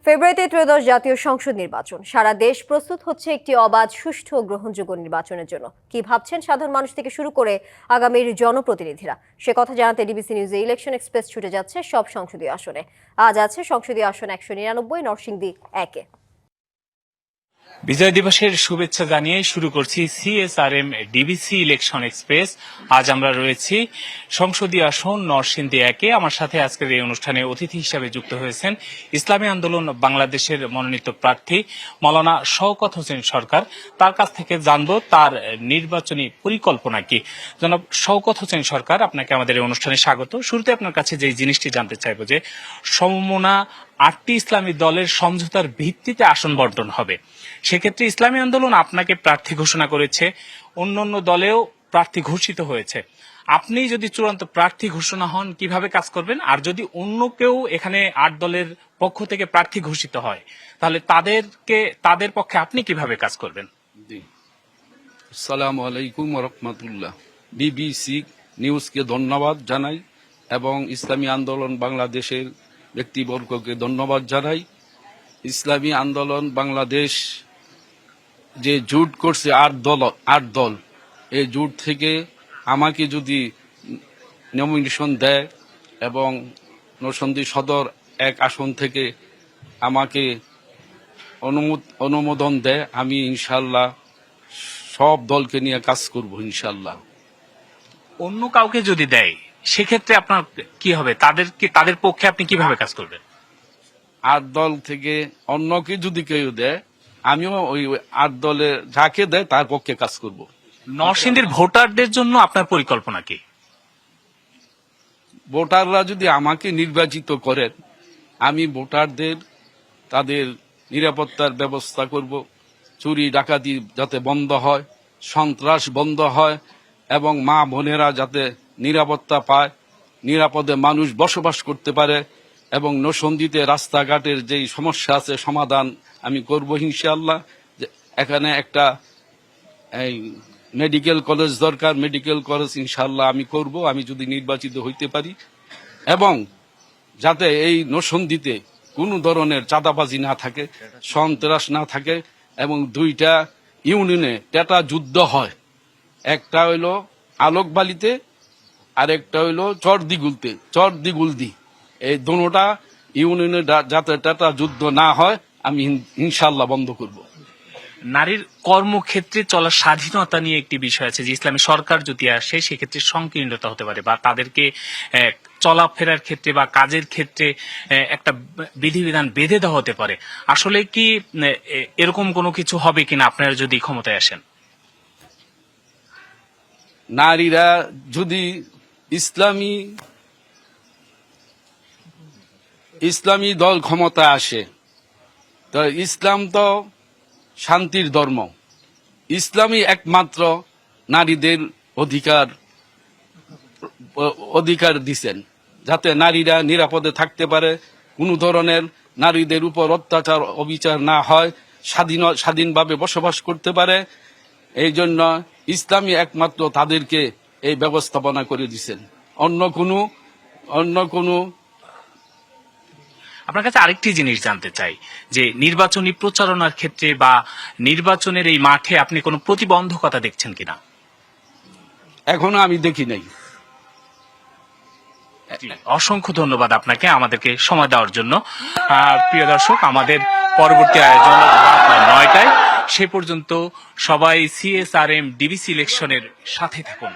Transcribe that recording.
ফেব্রুয়ারিতে ত্রয়োদশ জাতীয় সংসদ নির্বাচন। সারা দেশ প্রস্তুত হচ্ছে একটি অবাধ, সুষ্ঠু ও গ্রহণযোগ্য নির্বাচনের জন্য। কি ভাবছেন সাধারণ মানুষ থেকে শুরু করে আগামীর জনপ্রতিনিধিরা, সে কথা জানাতে ডিবিসি নিউজে ইলেকশন এক্সপ্রেস ছুটে যাচ্ছে সব সংসদীয় আসনে। আজ আছে সংসদীয় আসন 199, নরসিংদী 1-এ। বিজয় দিবসের শুভেচ্ছা জানিয়ে শুরু করছি সিএসআরএম ডিবিসি ইলেকশন এক্সপ্রেস। আজ আমরা রয়েছি সংসদীয় আসন নরসিংদী 1-এ। আমার সাথে আজকের এই অনুষ্ঠানে অতিথি হিসাবে যুক্ত হয়েছেন ইসলামী আন্দোলন বাংলাদেশের মনোনীত প্রার্থী মাওলানা শওকত হোসেন সরকার। তার কাছ থেকে জানবো তার নির্বাচনী পরিকল্পনা কি। জনাব শওকত হোসেন সরকার, আপনাকে আমাদের এই অনুষ্ঠানে স্বাগত। শুরুতে আপনার কাছে যে জিনিসটি জানতে চাইবো যে সমমনা 8টি ইসলামী দলের সমঝোতার ভিত্তিতে আসন বন্টন হবে, সেক্ষেত্রে ইসলামী আন্দোলন আপনাকে প্রার্থী ঘোষণা করেছে, অন্যান্য দলেও প্রার্থী ঘোষিত হয়েছে। আপনি যদি চূড়ান্ত প্রার্থী ঘোষণা হন কিভাবে কাজ করবেন, আর যদি অন্য কেউ এখানে 8 দলের পক্ষ থেকে প্রার্থী ঘোষিত হয় তাহলে তাদের পক্ষে আপনি কিভাবে কাজ করবেন? আসসালামু আলাইকুম ওয়া রাহমাতুল্লাহ। ডিবিসি নিউজকে ধন্যবাদ জানাই এবং ইসলামী আন্দোলন বাংলাদেশের ব্যক্তিবর্গকে ধন্যবাদ জানাই। ইসলামী আন্দোলন বাংলাদেশ যে জোট করছে 8 দল, এই জোট থেকে আমাকে যদি নমিনেশন দেয় এবং নরসিংদী সদর 1 আসন থেকে আমাকে অনুমোদন দেয়, আমি ইনশাল্লাহ সব দলকে নিয়ে কাজ করব ইনশাল্লাহ। অন্য কাউকে যদি দেয় সেক্ষেত্রে আপনার কি হবে? তাদের পক্ষে আপনি কিভাবে কাজ করবেন? 8 দল থেকে অন্যকে যদি কেউ দেয়, আমিও ওই 8 দলে যাকে দেয় তার পক্ষে কাজ করব। নরসিংদীর ভোটারদের জন্য আপনার পরিকল্পনা কি? ভোটাররা যদি আমাকে নির্বাচিত করেন, আমি ভোটারদের তাদের নিরাপত্তার ব্যবস্থা করব। চুরি ডাকাতি যাতে বন্ধ হয়, সন্ত্রাস বন্ধ হয় এবং মা বোনেরা যাতে নিরাপত্তা পায়, নিরাপদে মানুষ বসবাস করতে পারে এবং নরসিংদীতে রাস্তাঘাটের যেই সমস্যা আছে সমাধান আমি করব ইনশাআল্লাহ। এখানে একটা মেডিকেল কলেজ দরকার, মেডিকেল কলেজ ইনশাআল্লাহ আমি করব, আমি যদি নির্বাচিত হইতে পারি। এবং যাতে এই নরসিংদীতে কোনো ধরনের চাঁদাবাজি না থাকে, সন্ত্রাস না থাকে এবং 2টা ইউনিয়নে টেটা যুদ্ধ হয়, একটা হইল আলোকবালিতে আর একটা হইল চরদিগুলদি। এই দুটোটা ইউনিয়নে যাতে টেটা যুদ্ধ না হয় আমি ইনশাআল্লাহ বন্ধ করব। নারীর কর্মক্ষেত্রে চলার স্বাধীনতা নিয়ে একটি বিষয় আছে যে ইসলামী সরকার যদি আসে সেক্ষেত্রে সংকীর্ণতা হতে পারে, বা তাদেরকে চলাফেরার ক্ষেত্রে বা কাজের ক্ষেত্রে একটা বিধিবিধান বেঁধে দেওয়া হতে পারে। আসলে কি এরকম কোনো কিছু হবে কিনা আপনারা যদি ক্ষমতায় আসেন? নারীরা যদি ইসলামী দল ক্ষমতা আসে, তো ইসলাম তো শান্তির ধর্ম। ইসলামই একমাত্র নারীদের অধিকার দিছেন, যাতে নারীরা নিরাপদে থাকতে পারে, কোনো ধরনের নারীদের উপর অত্যাচার অবিচার না হয়, স্বাধীনভাবে বসবাস করতে পারে। এই জন্য ইসলামই একমাত্র তাদেরকে এই ব্যবস্থাপনা করে দিছেন। অন্য কোনো আপনার কাছে আরেকটি জিনিস জানতে চাই যে নির্বাচনী প্রচারণার ক্ষেত্রে বা নির্বাচনের এই মাঠে আপনি কোনো প্রতিবন্ধকতা দেখছেন কিনা? এখনো আমি দেখি নাই। অসংখ্য ধন্যবাদ আপনাকে আমাদেরকে সময় দেওয়ার জন্য। প্রিয় দর্শক, আমাদের পরবর্তী আয়োজন রাত 9টায়। সে পর্যন্ত সবাই সিএসআরএম ডিবিসি ইলেকশনের সাথে থাকুন।